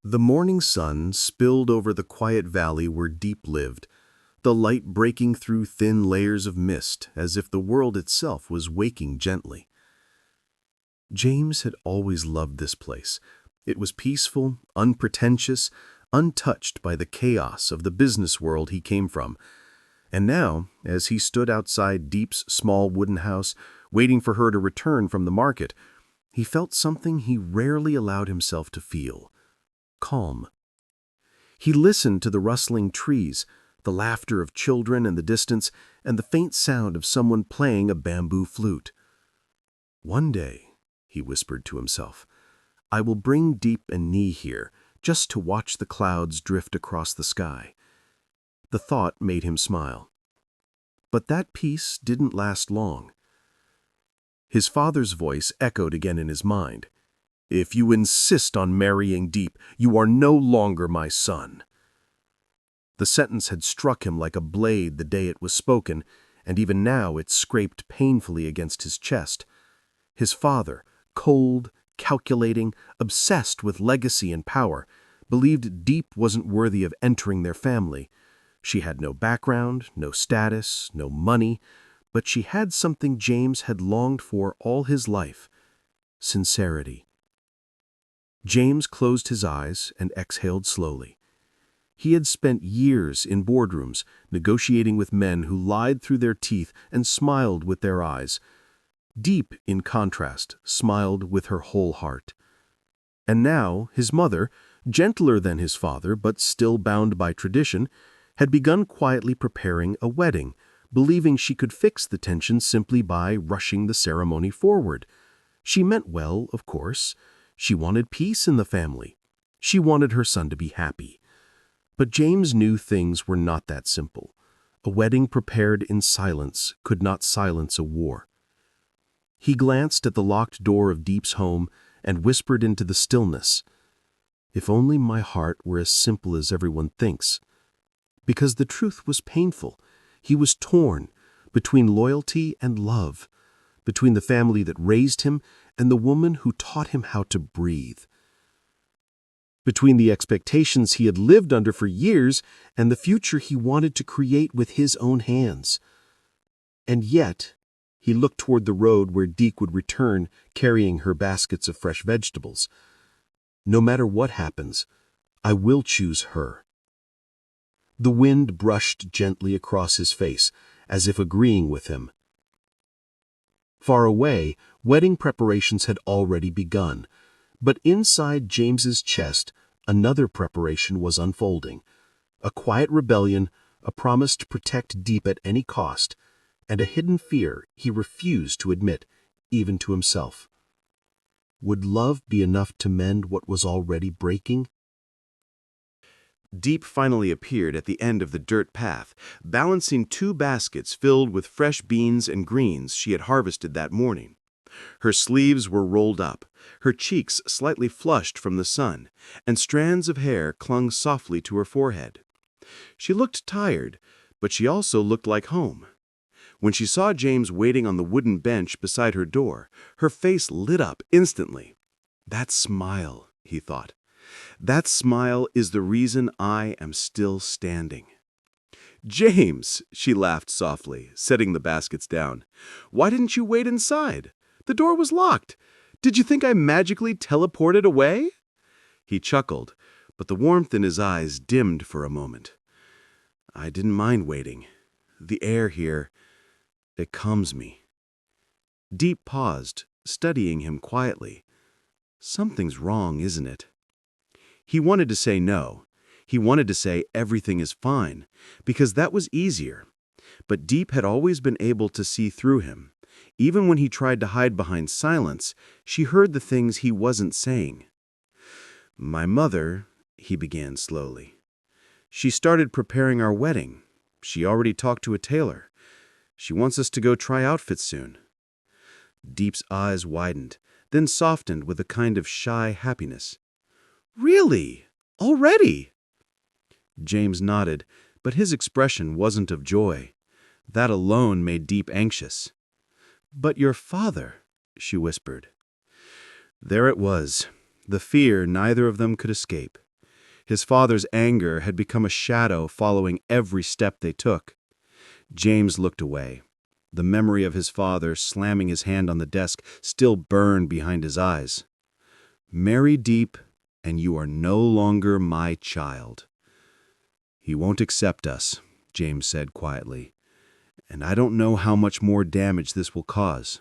The morning sun spilled over the quiet valley where Diep lived, the light breaking through thin layers of mist as if the world itself was waking gently. James had always loved this place. It was peaceful, unpretentious, untouched by the chaos of the business world he came from. And now, as he stood outside Diep's small wooden house, waiting for her to return from the market, he felt something he rarely allowed himself to feel: calm. He listened to the rustling trees, the laughter of children in the distance, and the faint sound of someone playing a bamboo flute. "One day," he whispered to himself, "I will bring Diep and Nee here, just to watch the clouds drift across the sky." The thought made him smile. But that peace didn't last long. His father's voice echoed again in his mind. "If you insist on marrying Diep, you are no longer my son." The sentence had struck him like a blade the day it was spoken, and even now it scraped painfully against his chest. His father, cold, calculating, obsessed with legacy and power, believed Diep wasn't worthy of entering their family. She had no background, no status, no money, but she had something James had longed for all his life: sincerity. James closed his eyes and exhaled slowly. He had spent years in boardrooms, negotiating with men who lied through their teeth and smiled with their eyes. Diep, in contrast, smiled with her whole heart. And now his mother, gentler than his father but still bound by tradition, had begun quietly preparing a wedding, believing she could fix the tension simply by rushing the ceremony forward. She meant well, of course. She wanted peace in the family. She wanted her son to be happy. But James knew things were not that simple. A wedding prepared in silence could not silence a war. He glanced at the locked door of Diep's home and whispered into the stillness, "If only my heart were as simple as everyone thinks." Because the truth was painful. He was torn between loyalty and love, between the family that raised him and the woman who taught him how to breathe, between the expectations he had lived under for years and the future he wanted to create with his own hands. And yet, he looked toward the road where Diep would return carrying her baskets of fresh vegetables. "No matter what happens, I will choose her." The wind brushed gently across his face, as if agreeing with him. Far away, wedding preparations had already begun, but inside James's chest, another preparation was unfolding. A quiet rebellion, a promise to protect Diep at any cost, and a hidden fear he refused to admit, even to himself. Would love be enough to mend what was already breaking? Diep finally appeared at the end of the dirt path, balancing two baskets filled with fresh beans and greens she had harvested that morning. Her sleeves were rolled up, her cheeks slightly flushed from the sun, and strands of hair clung softly to her forehead. She looked tired, but she also looked like home. When she saw James waiting on the wooden bench beside her door, her face lit up instantly. "That smile," he thought. "That smile is the reason I am still standing." "James," she laughed softly, setting the baskets down, "why didn't you wait inside? The door was locked. Did you think I magically teleported away?" He chuckled, but the warmth in his eyes dimmed for a moment. "I didn't mind waiting. The air here, it calms me." Diep paused, studying him quietly. "Something's wrong, isn't it?" He wanted to say no. He wanted to say everything is fine, because that was easier. But Diep had always been able to see through him. Even when he tried to hide behind silence, she heard the things he wasn't saying. "My mother," he began slowly. "She started preparing our wedding. She already talked to a tailor. She wants us to go try outfits soon." Diep's eyes widened, then softened with a kind of shy happiness. "Really? Already?" James nodded, but his expression wasn't of joy. That alone made Diep anxious. "But your father," she whispered. There it was, the fear neither of them could escape. His father's anger had become a shadow following every step they took. James looked away. The memory of his father slamming his hand on the desk still burned behind his eyes. "Marry Diep, and you are no longer my child." "He won't accept us," James said quietly, "and I don't know how much more damage this will cause."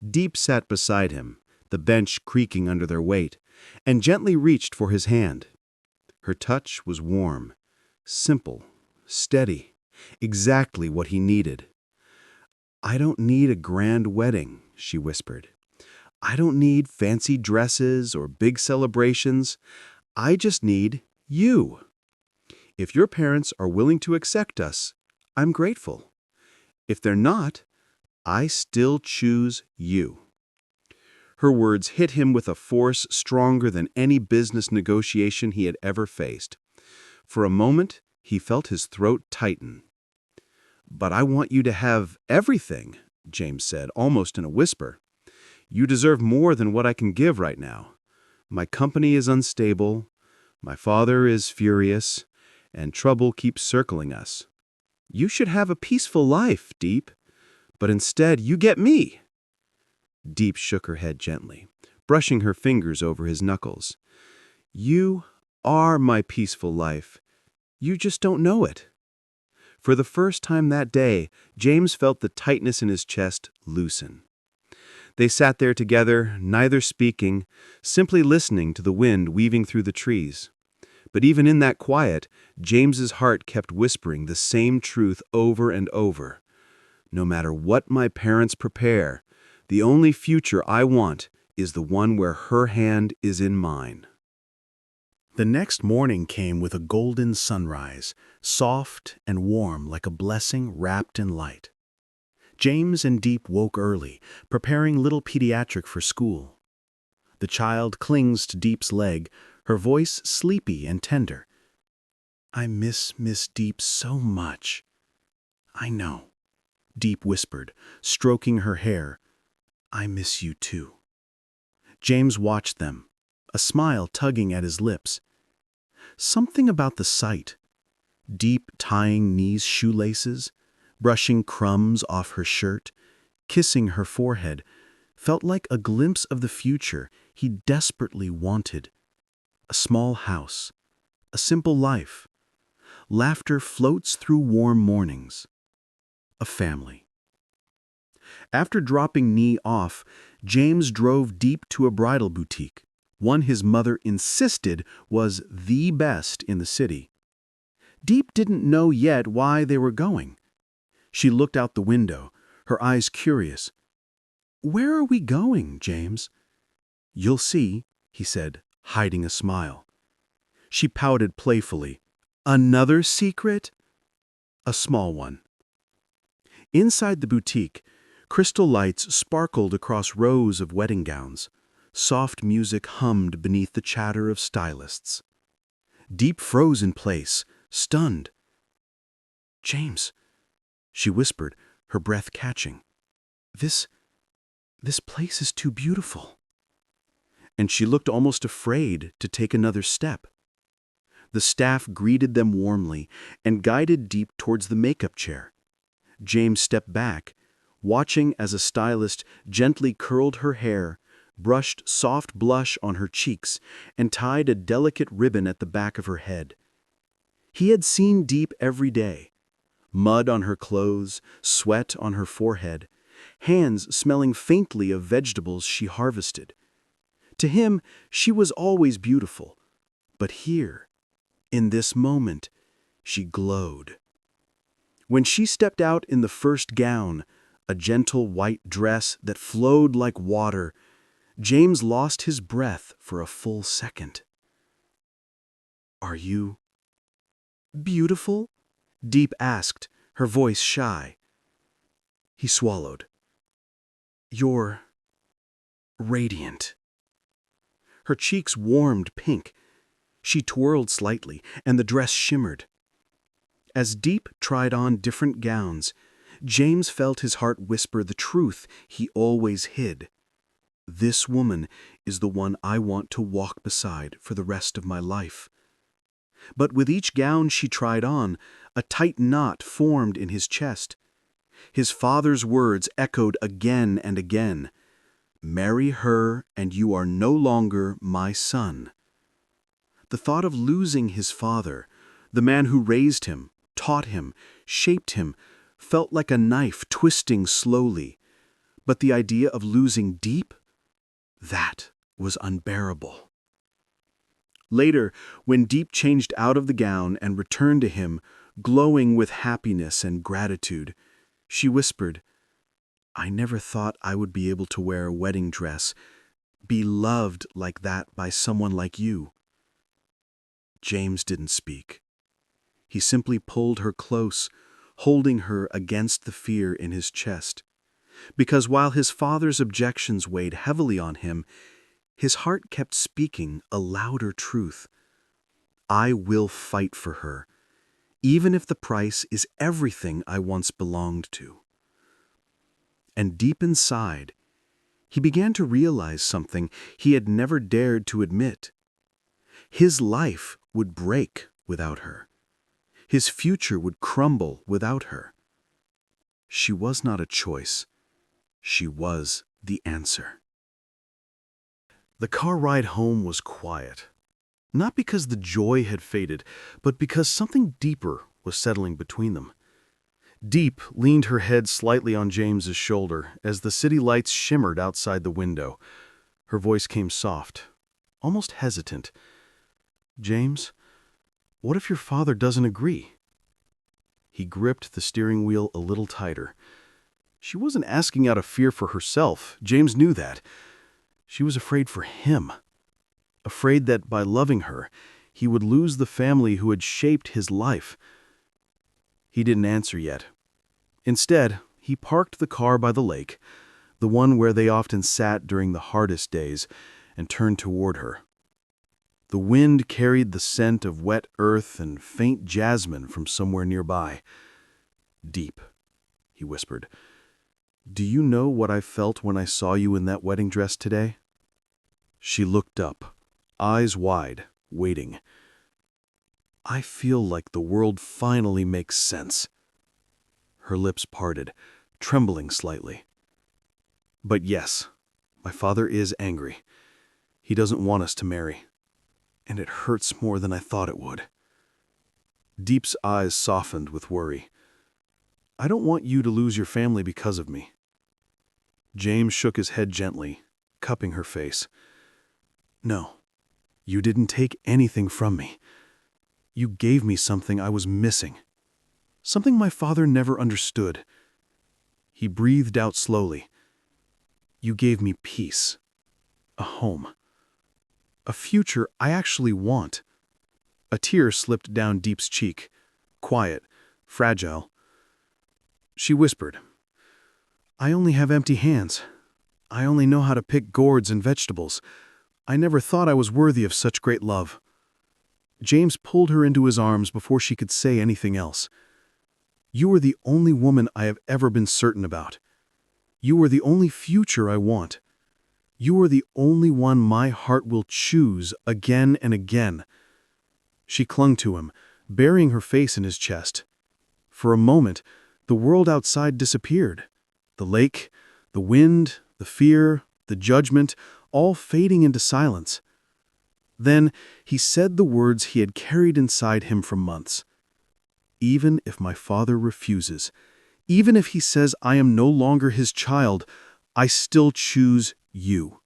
Diep sat beside him, the bench creaking under their weight, and gently reached for his hand. Her touch was warm, simple, steady, exactly what he needed. "I don't need a grand wedding," she whispered. "I don't need fancy dresses or big celebrations. I just need you. If your parents are willing to accept us, I'm grateful. If they're not, I still choose you." Her words hit him with a force stronger than any business negotiation he had ever faced. For a moment, he felt his throat tighten. "But I want you to have everything," James said, almost in a whisper. "You deserve more than what I can give right now. My company is unstable, my father is furious, and trouble keeps circling us. You should have a peaceful life, Diep, but instead you get me." Diep shook her head gently, brushing her fingers over his knuckles. "You are my peaceful life. You just don't know it." For the first time that day, James felt the tightness in his chest loosen. They sat there together, neither speaking, simply listening to the wind weaving through the trees. But even in that quiet, James's heart kept whispering the same truth over and over. "No matter what my parents prepare, the only future I want is the one where her hand is in mine." The next morning came with a golden sunrise, soft and warm like a blessing wrapped in light. James and Diep woke early, preparing little pediatric for school. The child clings to Diep's leg, her voice sleepy and tender. "I miss Miss Diep so much." "I know," Diep whispered, stroking her hair. "I miss you too." James watched them, a smile tugging at his lips. Something about the sight, Diep tying Nee's shoelaces, brushing crumbs off her shirt, kissing her forehead, felt like a glimpse of the future he desperately wanted. A small house, a simple life. Laughter floats through warm mornings. A family. After dropping Nee off, James drove Diep to a bridal boutique, one his mother insisted was the best in the city. Diep didn't know yet why they were going. She looked out the window, her eyes curious. "Where are we going, James?" "You'll see," he said, hiding a smile. She pouted playfully. "Another secret?" "A small one." Inside the boutique, crystal lights sparkled across rows of wedding gowns. Soft music hummed beneath the chatter of stylists. Diep froze in place, stunned. "James," she whispered, her breath catching. This place is too beautiful." And she looked almost afraid to take another step. The staff greeted them warmly and guided Diep towards the makeup chair. James stepped back, watching as a stylist gently curled her hair, brushed soft blush on her cheeks, and tied a delicate ribbon at the back of her head. He had seen Diep every day. Mud on her clothes, sweat on her forehead, hands smelling faintly of vegetables she harvested. To him, she was always beautiful. But here, in this moment, she glowed. When she stepped out in the first gown, a gentle white dress that flowed like water, James lost his breath for a full second. "Are you beautiful?" Diep asked, her voice shy. He swallowed. "You're radiant." Her cheeks warmed pink. She twirled slightly, and the dress shimmered. As Diep tried on different gowns, James felt his heart whisper the truth he always hid. "This woman is the one I want to walk beside for the rest of my life." But with each gown she tried on, a tight knot formed in his chest. His father's words echoed again and again. "Marry her, and you are no longer my son." The thought of losing his father, the man who raised him, taught him, shaped him, felt like a knife twisting slowly. But the idea of losing Diep? That was unbearable. Later, when Diep changed out of the gown and returned to him, glowing with happiness and gratitude, she whispered, "I never thought I would be able to wear a wedding dress, be loved like that by someone like you." James didn't speak. He simply pulled her close, holding her against the fear in his chest. Because while his father's objections weighed heavily on him, his heart kept speaking a louder truth. "I will fight for her, even if the price is everything I once belonged to." And deep inside, he began to realize something he had never dared to admit. His life would break without her. His future would crumble without her. She was not a choice. She was the answer. The car ride home was quiet. Not because the joy had faded, but because something deeper was settling between them. Diep leaned her head slightly on James's shoulder as the city lights shimmered outside the window. Her voice came soft, almost hesitant. "James, what if your father doesn't agree?" He gripped the steering wheel a little tighter. She wasn't asking out of fear for herself. James knew that. She was afraid for him. Afraid that by loving her, he would lose the family who had shaped his life. He didn't answer yet. Instead, he parked the car by the lake, the one where they often sat during the hardest days, and turned toward her. The wind carried the scent of wet earth and faint jasmine from somewhere nearby. "Diep," he whispered, "do you know what I felt when I saw you in that wedding dress today?" She looked up, eyes wide, waiting. "I feel like the world finally makes sense." Her lips parted, trembling slightly. "But yes, my father is angry. He doesn't want us to marry. And it hurts more than I thought it would." Diep's eyes softened with worry. "I don't want you to lose your family because of me." James shook his head gently, cupping her face. "No, you didn't take anything from me. You gave me something I was missing. Something my father never understood." He breathed out slowly. "You gave me peace, a home, a future I actually want." A tear slipped down Diep's cheek, quiet, fragile. She whispered, "I only have empty hands. I only know how to pick gourds and vegetables. I never thought I was worthy of such great love." James pulled her into his arms before she could say anything else. "You are the only woman I have ever been certain about. You are the only future I want. You are the only one my heart will choose again and again." She clung to him, burying her face in his chest. For a moment, the world outside disappeared. The lake, the wind, the fear, the judgment, all fading into silence. Then he said the words he had carried inside him for months. "Even if my father refuses, even if he says I am no longer his child, I still choose you."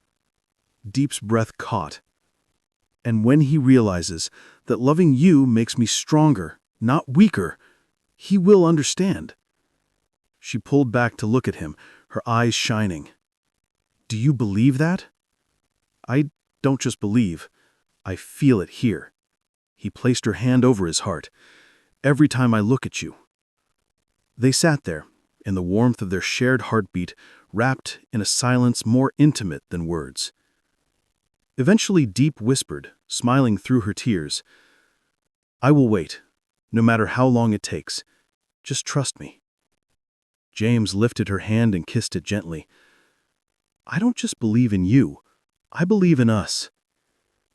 Diep's breath caught. "And when he realizes that loving you makes me stronger, not weaker, he will understand." She pulled back to look at him, her eyes shining. "Do you believe that?" "I don't just believe. I feel it here." He placed her hand over his heart. "Every time I look at you." They sat there, in the warmth of their shared heartbeat, wrapped in a silence more intimate than words. Eventually Diep whispered, smiling through her tears, "I will wait, no matter how long it takes. Just trust me." James lifted her hand and kissed it gently. "I don't just believe in you, I believe in us."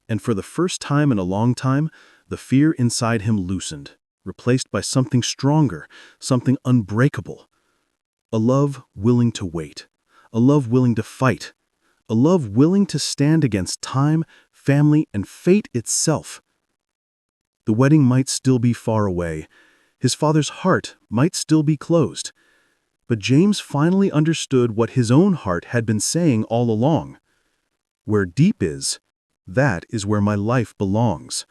And for the first time in a long time, The fear inside him loosened, replaced by something stronger, something unbreakable. A love willing to wait, a love willing to fight, a love willing to stand against time, family, and fate itself. The wedding might still be far away. His father's heart might still be closed. But James finally understood what his own heart had been saying all along. Where Diep is, that is where my life belongs.